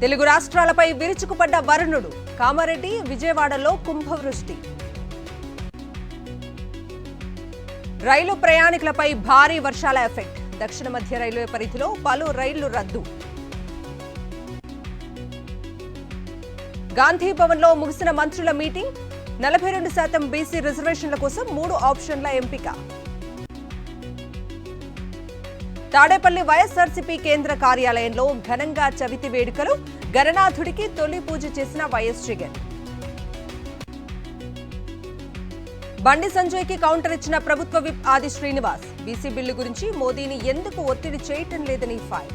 తెలుగు రాష్ట్రాలపై విరుచుకుపడ్డ వరుణుడు. కామారెడ్డి, విజయవాడలో కుంభవృష్టి. రైలు ప్రయాణికులపై భారీ వర్షాల ఎఫెక్ట్. దక్షిణ మధ్య రైల్వే పరిధిలో పలు రైళ్లు రద్దు. గాంధీ భవన్లో ముగిసిన మంత్రుల మీటింగ్. 42% బీసీ రిజర్వేషన్ల కోసం 3 ఆప్షన్ల ఎంపిక. తాడేపల్లి వైఎస్ఆర్సీపీ కేంద్ర కార్యాలయంలో ఘనంగా చవితి వేడుకలు. గణనాథుడికి తొలి పూజ చేసిన వైఎస్ జగన్. బండి సంజయ్కి కౌంటర్ ఇచ్చిన ప్రభుత్వ విప్ ఆది శ్రీనివాస్. బీసీ బిల్లు గురించి మోదీని ఎందుకు ఒత్తిడి చేయటం లేదని ఫైర్.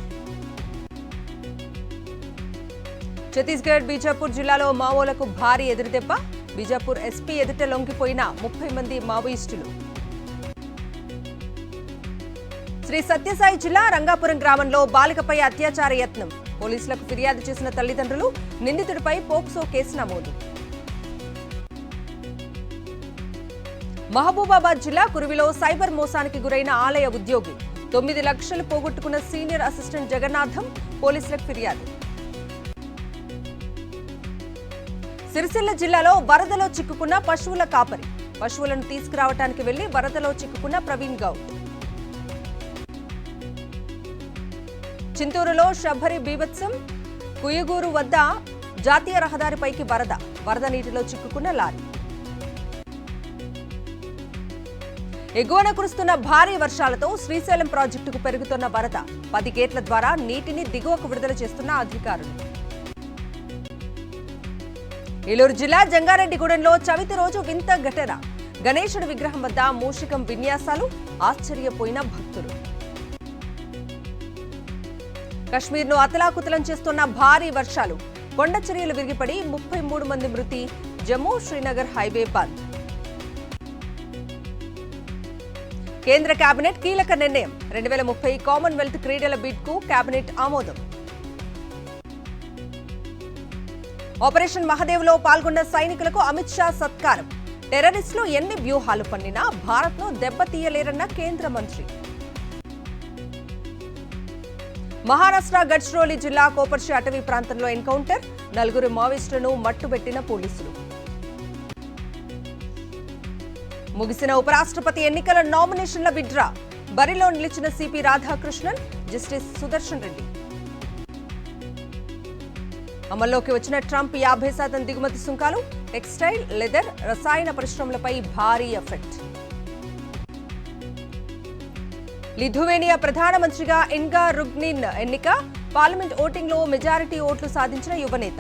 ఛత్తీస్గఢ్ బీజాపూర్ జిల్లాలో మావోలకు భారీ ఎదురుదెబ్బ. బీజాపూర్ ఎస్పీ ఎదుట లొంగిపోయిన 30 మంది మావోయిస్టులు. శ్రీ సత్యసాయి జిల్లా రంగాపురం గ్రామంలో బాలికపై అత్యాచార యత్నం. పోలీసులకు ఫిర్యాదు చేసిన తల్లిదండ్రులు. నిందితుడిపై పోక్సో కేసు నమోదు. మహబూబాబాద్ జిల్లా కురువిలో సైబర్ మోసానికి గురైన ఆలయ ఉద్యోగి. 9 లక్షలు పోగొట్టుకున్న సీనియర్ అసిస్టెంట్ జగన్నాథం. పోలీసులకు ఫిర్యాదు. సిరిసిల్ల జిల్లాలో వరదలో చిక్కుకున్న పశువుల కాపరి. పశువులను తీసుకురావడానికి వెళ్లి వరదలో చిక్కుకున్న ప్రవీణ్ గౌడ్. చింతూరులో శబరి బీభత్సం. కుయగూరు వద్ద జాతీయ రహదారిపైకి వరద నీటిలో చిక్కుకున్న లారీ. ఎగువన కురుస్తున్న భారీ వర్షాలతో శ్రీశైలం ప్రాజెక్టుకు పెరుగుతున్న వరద. 10 గేట్ల ద్వారా నీటిని దిగువకు విడుదల చేస్తున్న అధికారులు. ఏలూరు జిల్లా జంగారెడ్డిగూడెంలో చవితి రోజు వింత ఘటన. గణేశుడి విగ్రహం వద్ద మూషికం విన్యాసాలు. ఆశ్చర్యపోయిన భక్తులు. కశ్మీర్ను అతలాకుతలం చేస్తున్న భారీ వర్షాలు. కొండ చర్యలు విరిగిపడి 33 మంది మృతి. జమ్మూ శ్రీనగర్ హైవే బంద్. కేంద్ర కేబినెట్ కీలక నిర్ణయం. 2030 కామన్వెల్త్ క్రీడల బిడ్కు కేబినెట్ ఆమోదం. ఆపరేషన్ మహదేవ్లో పాల్గొన్న సైనికులకు అమిత్ షా సత్కారం. టెర్రరిస్టులు ఎన్ని వ్యూహాలు పన్నినా భారత్ను దెబ్బతీయలేరన్న కేంద్ర మంత్రి. మహారాష్ట్ర గడ్చిరోలి జిల్లా కోపర్షి అటవీ ప్రాంతంలో ఎన్కౌంటర్. 4 మావోయిస్టులను మట్టుబెట్టిన పోలీసులు. ముగిసిన ఉపరాష్ట్రపతి ఎన్నికల నామినేషన్ల విత్డ్రా. బరిలో నిలిచిన సిపి రాధాకృష్ణన్, జస్టిస్ సుదర్శన్ రెడ్డి. అమల్లోకి వచ్చిన ట్రంప్ 50% దిగుమతి సుంకాలు. టెక్స్టైల్, లెదర్, రసాయన పరిశ్రమలపై భారీ ఎఫెక్ట్. లిథువేనియా ప్రధానమంత్రిగా ఇన్గా రుగ్నిన్ ఎన్నిక. పార్లమెంట్ ఓటింగ్లో మెజారిటీ ఓట్లు సాధించిన యువనేత.